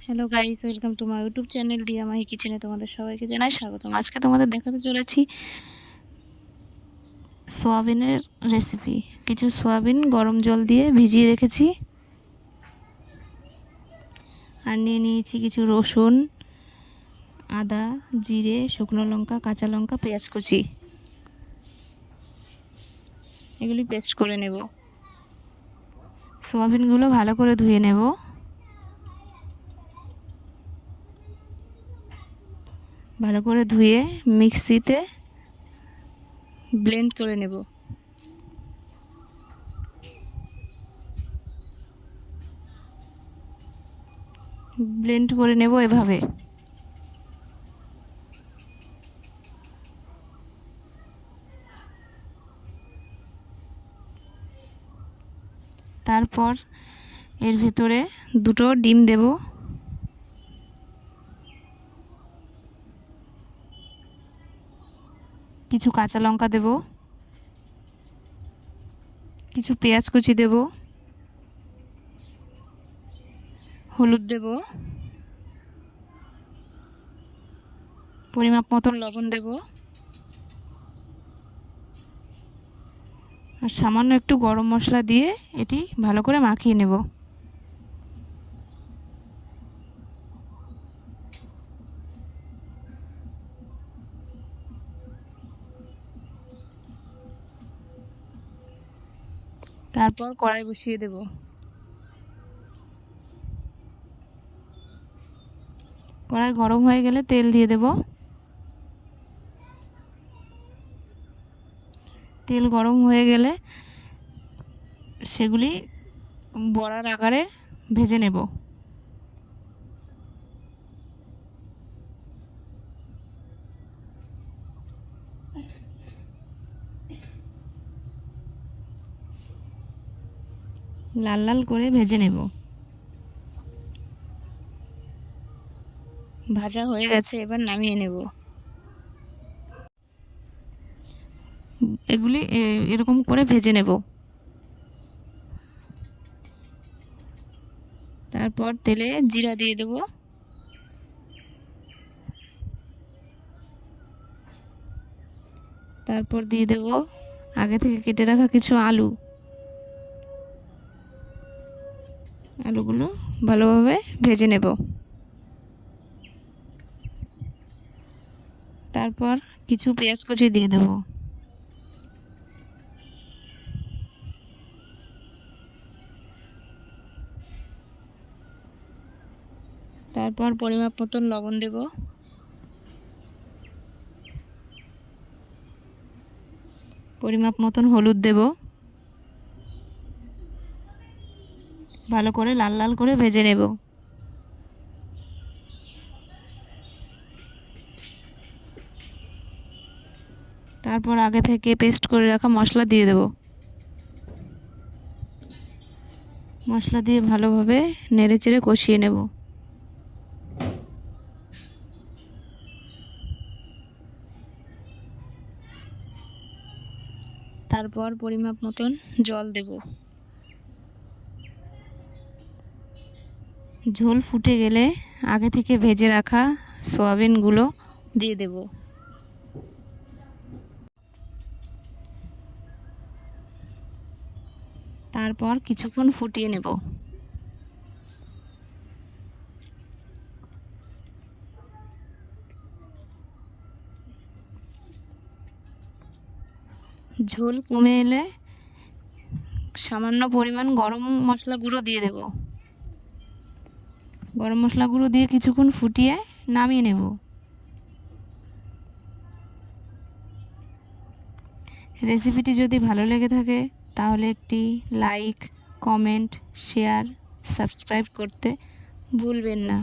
Hello guys, welcome to my YouTube channel দিয়া মাহি কিচেনে তোমাদের সবাইকে জানাই স্বাগতম। আজকে তোমাদের দেখাতে চলেছি সোয়াবিনের রেসিপি। কিছু সোয়াবিন গরম জল দিয়ে ভিজিয়ে রেখেছি, আর নিয়ে নিয়েছি কিছু রসুন, আদা, জিরে, শুকনো লঙ্কা, কাঁচা লঙ্কা, পেঁয়াজ কুচি। এগুলি পেস্ট করে নেব। সোয়াবিনগুলো ভালো করে ধুয়ে নেব। ভালো করে ধুয়ে মিক্সিতে ব্লেন্ড করে নেব। ব্লেন্ড করে নেব এভাবে। তারপর এর ভেতরে দুটো ডিম দেব। কিছু কাঁচা লঙ্কা দেব, কিছু পেঁয়াজ কুচি দেব, হলুদ দেব, পরিমাপ মতন লবণ দেব, আর সামান্য একটু গরম মশলা দিয়ে এটি ভালো করে মাখিয়ে নেব। তারপর কড়াই বসিয়ে দেব। কড়াই গরম হয়ে গেলে তেল দিয়ে দেব। তেল গরম হয়ে গেলে সেগুলি বড়ার আকারে ভেজে নেব। লাল লাল করে ভেজে নেব। ভাজা হয়ে গেছে, এবার নামিয়ে নেব। এগুলি এরকম করে ভেজে নেব। তারপর তেলে জিরা দিয়ে দেব। তারপর দিয়ে দেব আগে থেকে কেটে রাখা কিছু আলু। আলুগুলো ভালোভাবে ভেজে নেব। তারপর কিছু পেঁয়াজ কুচি দিয়ে দেব। তারপর পরিমাপ মতন লবণ দেব। পরিমাপ মতন হলুদ দেব। ভালো করে লাল লাল করে ভেজে নেব। তারপর আগে থেকে পেস্ট করে রাখা মশলা দিয়ে দেব। মশলা দিয়ে ভালোভাবে নেড়েচেড়ে কষিয়ে নেব। তারপর পরিমাপ মতন জল দেব। ঝোল ফুটে গেলে আগে থেকে ভেজে রাখা সয়াবিনগুলো দিয়ে দেব। তারপর কিছুক্ষণ ফুটিয়ে নেব। ঝোল কমে এলে সামান্য পরিমাণ গরম মশলা গুঁড়ো দিয়ে দেব। গরম মশলা গুঁড়ো দিয়ে কিছুক্ষণ ফুটিয়ে নামিয়ে নেব। রেসিপিটি যদি ভালো লেগে থাকে তাহলে একটি লাইক, কমেন্ট, শেয়ার, সাবস্ক্রাইব করতে ভুলবেন না।